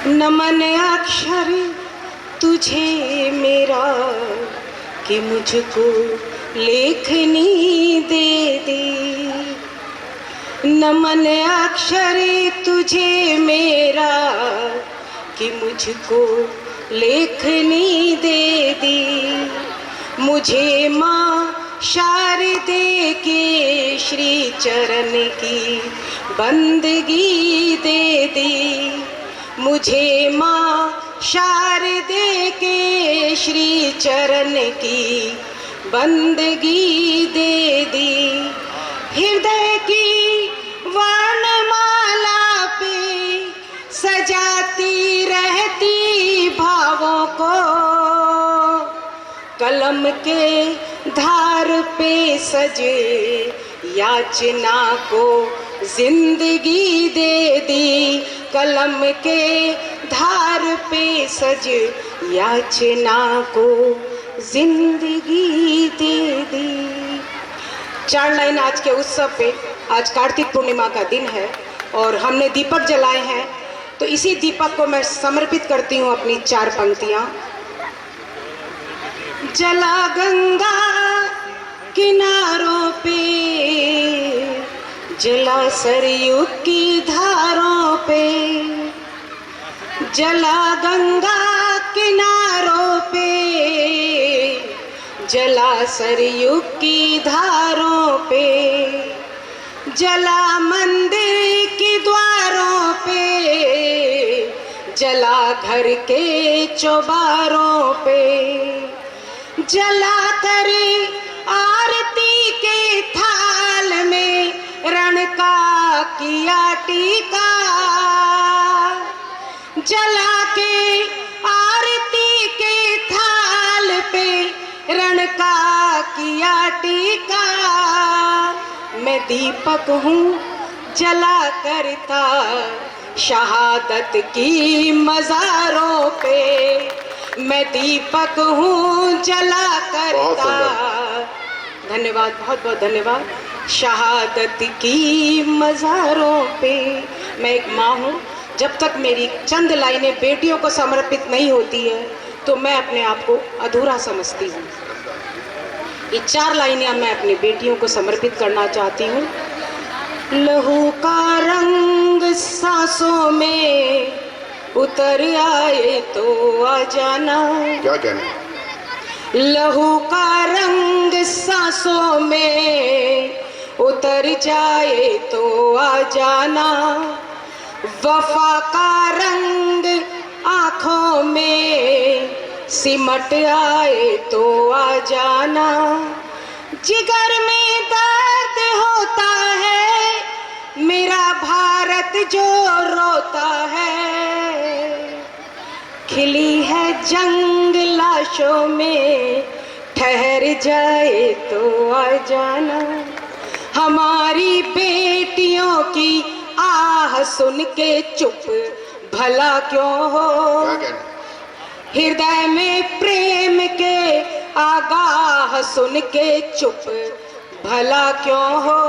नमन अक्षर तुझे मेरा कि मुझको लेखनी दे दे। नमन अक्षर तुझे मेरा कि मुझको लेखनी दे दी। मुझे माँ शारदे के श्री चरण की बंदगी दे दी। मुझे माँ शारदे के श्री चरण की बंदगी दे दी। हृदय की वर्णमाला पे सजाती रहती भावों को, कलम के धार पे सजे याचना को जिंदगी दे दी। कलम के धार पे सज याचना को जिंदगी दे दी। 4 लाइन आज के उत्सव पे, आज कार्तिक पूर्णिमा का दिन है और हमने दीपक जलाए हैं, तो इसी दीपक को मैं समर्पित करती हूँ अपनी 4 पंक्तियाँ। जला गंगा किनारों पे, जला सरयू की धारों पे, जला गंगा किनारों पे, जला सरयू की धारों पे, जला मंदिर के द्वारों पे, जला घर के चौबारों पे, जला कर आरती के थाल में रण का किया टीका। जला के आरती के थाल पे रण का किया टीका। मैं दीपक हूँ जला करता शहादत की मज़ारों पे। मैं दीपक हूँ जला करता, धन्यवाद, बहुत बहुत धन्यवाद, शहादत की मज़ारों पे। मैं एक माँ हूँ, जब तक मेरी चंद लाइनें बेटियों को समर्पित नहीं होती है तो मैं अपने आप को अधूरा समझती हूँ। ये 4 लाइनें मैं अपनी बेटियों को समर्पित करना चाहती हूँ। लहू का रंग सांसों में उतर आए तो आ जाना। क्या कहना? लहू का रंग सांसों में उतर जाए तो आ जाना। वफा का रंग आँखों में सिमट आए तो आ जाना। जिगर में दर्द होता है मेरा भारत जो रोता है। खिली है जंग लाशों में ठहर जाए तो आ जाना। हमारी बेटियों की आह सुन के चुप भला क्यों हो। हृदय में प्रेम के आगाह सुन के चुप भला क्यों हो।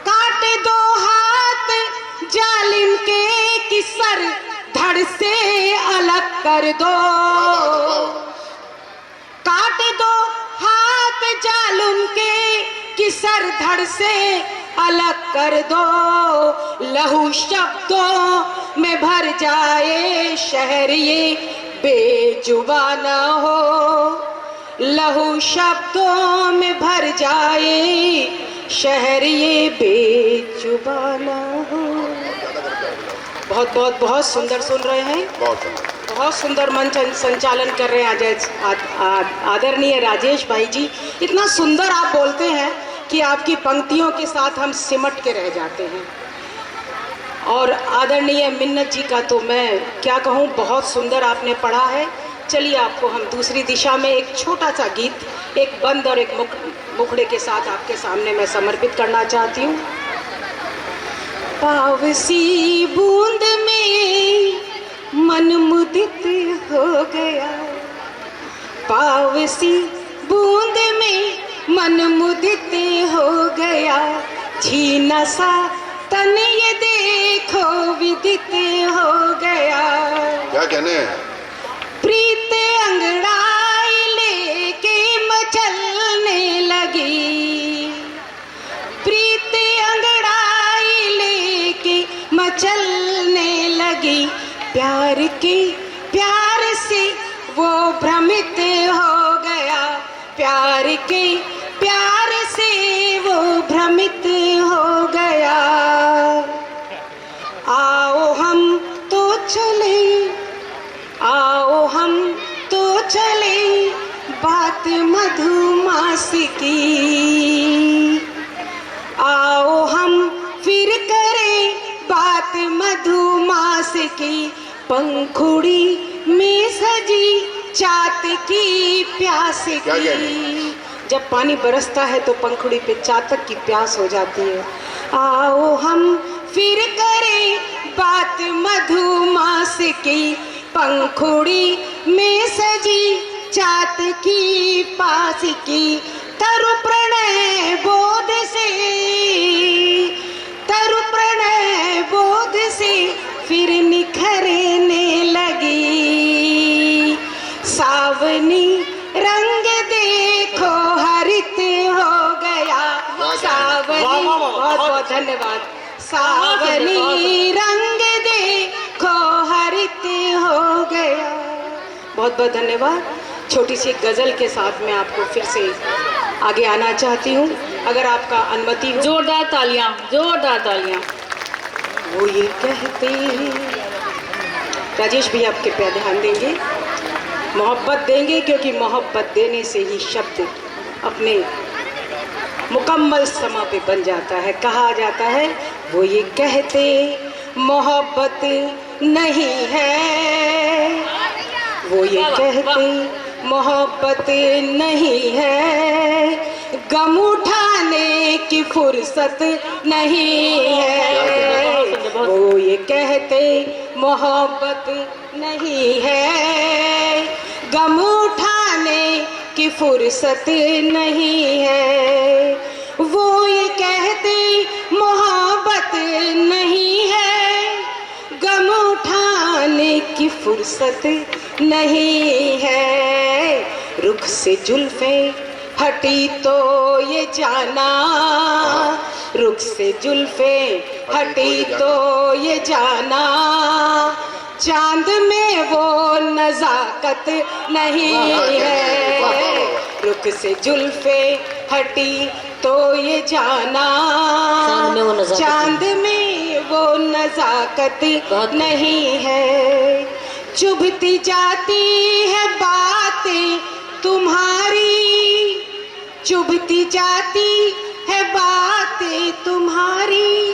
काट दो हाथ जालिम के कि सर धड़ से अलग कर दो। काट दो हाथ जालिम के कि सर धड़ से अलग कर दो। लहू शब्दों में भर जाए शहर ये बेजुबा न हो। लहू शब्दों में भर जाए शहर ये बेजुबा न हो। बहुत बहुत बहुत सुंदर सुन रहे हैं, बहुत सुंदर मंच संचालन कर रहे हैं आदरणीय राजेश भाई जी। इतना सुंदर आप बोलते हैं कि आपकी पंक्तियों के साथ हम सिमट के रह जाते हैं। और आदरणीय मिन्नत जी का तो मैं क्या कहूँ, बहुत सुंदर आपने पढ़ा है। चलिए आपको हम दूसरी दिशा में एक छोटा सा गीत एक बंद और एक मुखड़े के साथ आपके सामने मैं समर्पित करना चाहती हूँ। पावसी बूंद में मन मुदित हो गया। पावसी बूंद में मन मुदित हो गया। झीना सा तन ये देखो विदित हो गया। क्या कहने हैं? प्रीत अंगड़ाई लेके मचलने लगी, प्रीत अंगड़ाई लेके मचलने लगी, प्यार के प्यार से वो भ्रमित हो गया, प्यार के प्यार से वो भ्रमित हो गया। आओ हम तो चले, आओ हम तो चले बात मधुमास की, आओ हम फिर करें बात मधुमास की, पंखुड़ी में सजी चात की प्यास की। जब पानी बरसता है तो पंखुड़ी पे चातक की प्यास हो जाती है। आओ हम फिर करें बात मधुमास की, पंखुड़ी में सजी चात की पास की, तरु प्रणय बोध से, तरु प्रणय बोध से फिर निखरने लगी, सावनी रंग देखो हरित हो गया, सावनी, बहुत बहुत धन्यवाद, सावनी रंग देखो हरित हो गया। बहुत बहुत धन्यवाद। छोटी सी गजल के साथ मैं आपको फिर से आगे आना चाहती हूँ, अगर आपका अनुमति हो। जोरदार तालियां, जोरदार तालियां। वो ये कहते, राजेश भी आपके पे ध्यान देंगे, मोहब्बत देंगे, क्योंकि मोहब्बत देने से ही शब्द अपने मुकम्मल समा पे बन जाता है। कहा जाता है वो ये कहते मोहब्बत नहीं है, वो ये कहते मोहब्बत नहीं है, गम उठाने की फुर्सत नहीं है, वो ये कहते मोहब्बत नहीं है, गम उठाने की फुर्सत नहीं है, वो ये कहते मोहब्बत नहीं है, गम उठाने की फुर्सत नहीं है, रुख से जुल्फे हटी तो ये जाना, रुख से जुल्फे हटी तो ये जाना, चांद में वो नजाकत नहीं है, रुख से जुल्फे हटी तो ये जाना, चांद में वो नजाकत नहीं है, चुभती जाती है बातें तुम्हारी, चुभती जाती है बातें तुम्हारी,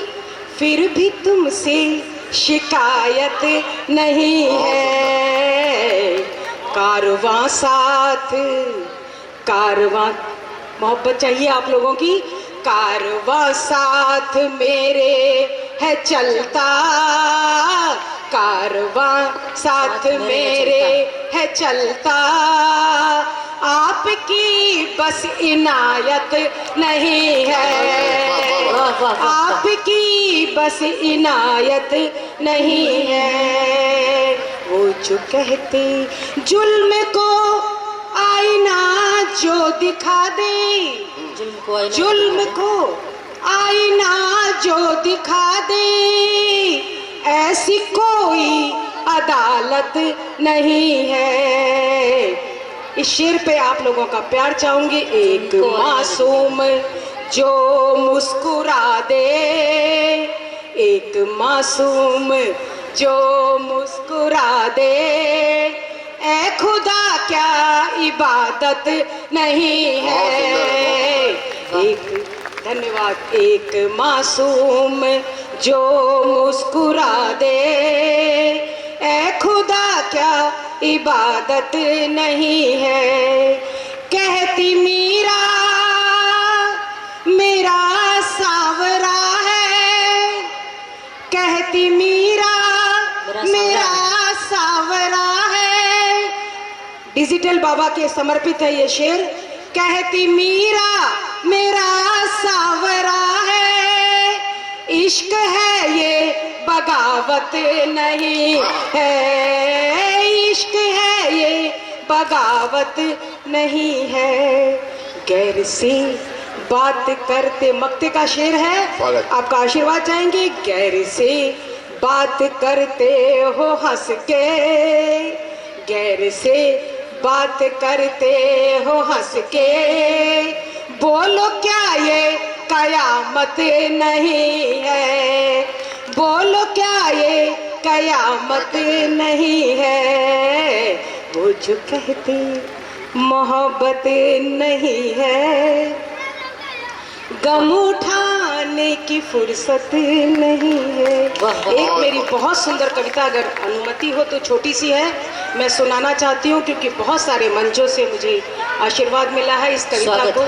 फिर भी तुमसे शिकायत नहीं है, कारवां साथ, कारवां, मोहब्बत चाहिए आप लोगों की, कारवां साथ मेरे है चलता, कारवां साथ मेरे है चलता, आपकी बस इनायत नहीं है, आपकी बस इनायत नहीं है, वो जो कहते जुल्म को आईना जो दिखा दे, जुल्म को आईना जो दिखा दे, ऐसी कोई अदालत नहीं है। इस शेर पे आप लोगों का प्यार चाहूंगी। एक मासूम जो मुस्कुरा दे, एक मासूम जो मुस्कुरा दे, ऐ खुदा क्या इबादत नहीं है। एक, धन्यवाद। एक मासूम जो मुस्कुरा दे, ऐ खुदा क्या इबादत नहीं है। कहती मीरा मेरा सावरा है, कहती मीरा मेरा सावरा है। डिजिटल बाबा के समर्पित है ये शेर। कहती मीरा मेरा सावरा है, इश्क है ये बगावत नहीं है। बगावत नहीं है। गैर से बात करते, मक्ते का शेर है, आपका आशीर्वाद चाहेंगे। गैर से बात करते हो हंस के, गैर से बात करते हो हंस के, बोलो क्या ये कयामत नहीं है, बोलो क्या ये कयामत नहीं है। वो जो कहते मोहब्बत नहीं है, गम उठाने की फुर्सत नहीं है। एक मेरी बहुत सुंदर कविता, अगर अनुमति हो तो छोटी सी है, मैं सुनाना चाहती हूँ, क्योंकि बहुत सारे मंचों से मुझे आशीर्वाद मिला है इस कविता को।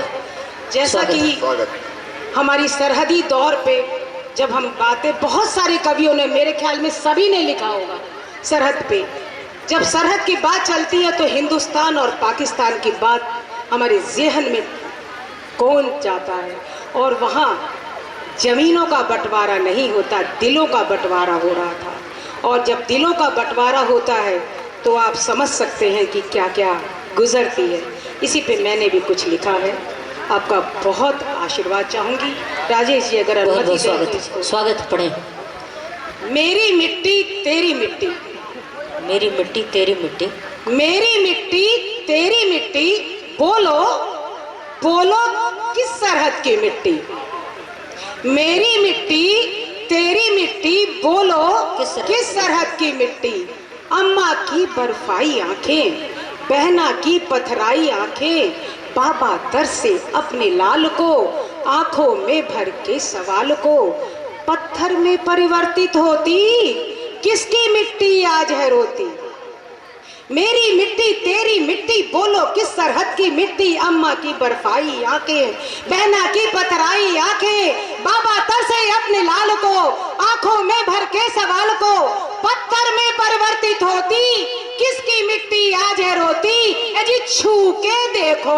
जैसा कि हमारी सरहदी दौर पे जब हम बातें, बहुत सारे कवियों ने, मेरे ख्याल में सभी ने लिखा होगा, सरहद पे जब सरहद की बात चलती है तो हिंदुस्तान और पाकिस्तान की बात हमारे ज़हन में कौन जाता है। और वहाँ ज़मीनों का बंटवारा नहीं होता, दिलों का बंटवारा हो रहा था। और जब दिलों का बंटवारा होता है तो आप समझ सकते हैं कि क्या क्या गुजरती है। इसी पे मैंने भी कुछ लिखा है, आपका बहुत आशीर्वाद चाहूँगी। राजेश जी अगर अनुमति दें तो स्वागत पढ़े। मेरी मिट्टी तेरी मिट्टी, मेरी मिट्टी तेरी मिट्टी, मेरी मिट्टी तेरी मिट्टी, बोलो बोलो किस सरहद की मिट्टी। मेरी मिट्टी तेरी मिट्टी, बोलो किस सरहद की मिट्टी। अम्मा की बर्फाई आंखें, बहना की पथराई आंखें, बाबा दर से अपने लाल को, आंखों में भर के सवाल को, पत्थर में परिवर्तित होती, किसकी मिट्टी आज है रोती। मेरी मिट्टी तेरी मिट्टी, बोलो किस सरहद की मिट्टी। अम्मा की बर्फाई आंखें, बहना की पथराई आंखें, बाबा तर से अपने लाल को, आंखों में भर के सवाल को, पत्थर में परिवर्तित होती, किसकी मिट्टी आज है रोती। जी छू के देखो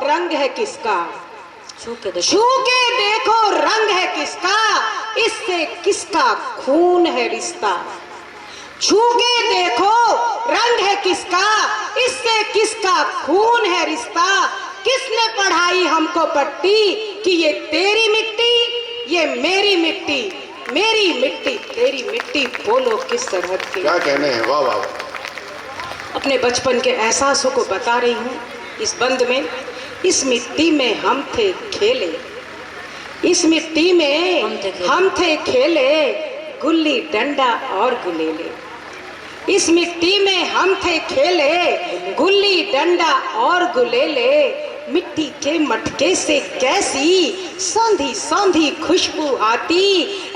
रंग है किसका, छू के देखो रंग है किसका, इससे किसका खून है रिश्ता। छू के देखो रंग है किसका, इससे किसका खून है रिश्ता। किसने पढ़ाई हमको पट्टी कि ये तेरी मिट्टी ये मेरी मिट्टी, मेरी मिट्टी तेरी मिट्टी, बोलो किस सरहद की। क्या कहने हैं, वाह वाह। अपने बचपन के एहसासों को बता रही हूँ इस बंद में। इस मिट्टी में हम थे खेले, इस मिट्टी में हम थे खेले, गुल्ली डंडा और गुलेले। इस मिट्टी में हम थे खेले, गुल्ली डंडा और गुलेले। मिट्टी के मटके से कैसी सौंधी सौंधी खुशबू आती,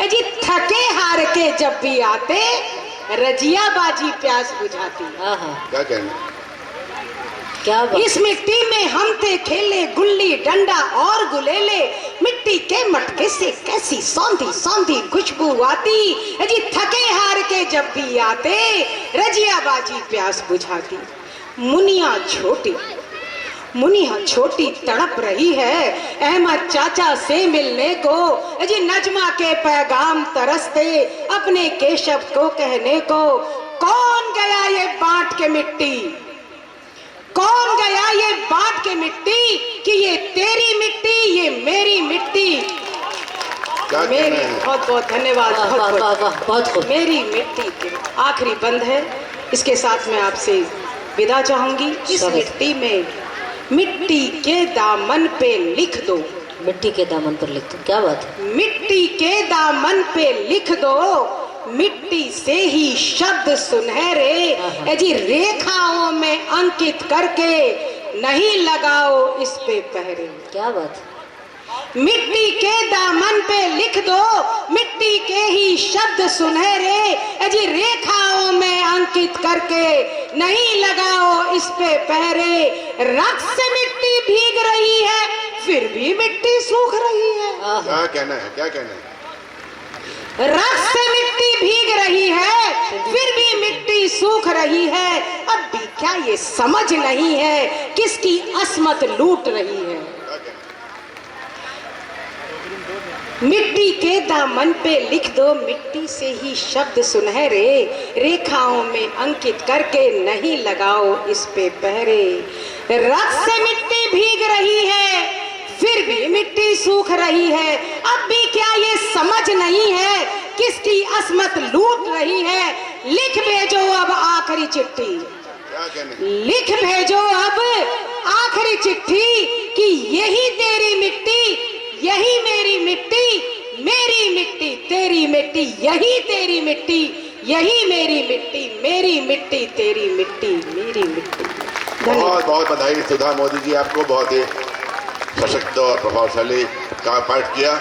जी थके हार के जब भी आते, रजिया बाजी प्यास बुझाती। क्या कहना, क्या बात। इस मिट्टी में हम थे खेले, गुल्ली डंडा और गुलेले। मिट्टी के मटके से कैसी सौंधी सौंधी खुशबू आती, जी थके हार के जब भी आते, रजिया बाजी प्यास बुझाती। मुनिया छोटी तड़प रही है अहमद चाचा से मिलने को, जी नजमा के पैगाम तरसते अपने केशव को कहने को। कौन गया ये बांट के मिट्टी, कौन गया ये बांट के मिट्टी कि ये तेरी मिट्टी ये मेरी मिट्टी। मेरी बहुत बहुत धन्यवाद, बहुत बहुत मेरी मिट्टी के आखिरी बंद है, इसके साथ मैं आपसे विदा चाहूंगी। इस मिट्टी में मिट्टी के दामन पे लिख दो, मिट्टी के दामन पर लिख दो। क्या बात है। मिट्टी के दामन पे लिख दो, मिट्टी से ही शब्द सुनहरे, जी रेखाओं में अंकित करके, नहीं लगाओ इस पे पहरे। क्या बात। मिट्टी के दामन पे लिख दो, मिट्टी के ही शब्द सुनहरे, जी रेखाओं में अंकित करके, नहीं लगाओ इस पे पहरे। रक्त से मिट्टी भीग रही है, फिर भी मिट्टी सूख रही है। क्या कहना है, क्या कहना है। रक्त से मिट्टी भीग रही है, फिर भी मिट्टी सूख रही है। अब भी क्या ये समझ नहीं है किसकी असमत लूट रही है। मिट्टी के दामन पे लिख दो मिट्टी से ही शब्द सुनहरे, रेखाओं में अंकित करके नहीं लगाओ इस पे पहरे। रक्त से मिट्टी भीग रही है, फिर भी मिट्टी सूख रही है। अब भी क्या ये समझ नहीं है किसकी असमत लूट रही है? लिख भेजो अब आखिरी चिट्ठी, क्या कहने हैं? लिख भेजो अब आखिरी चिट्ठी कि यही तेरी मिट्टी, यही मेरी मिट्टी, मेरी मिट्टी तेरी मिट्टी, यही तेरी मिट्टी, यही मेरी मिट्टी, मेरी मिट्टी तेरी मिट्टी, मेरी मिट्टी। बहुत बहुत बधाई सुधा मोदी जी, आपको बहुत ही सशक्त और प्रभावशाली का पाठ किया।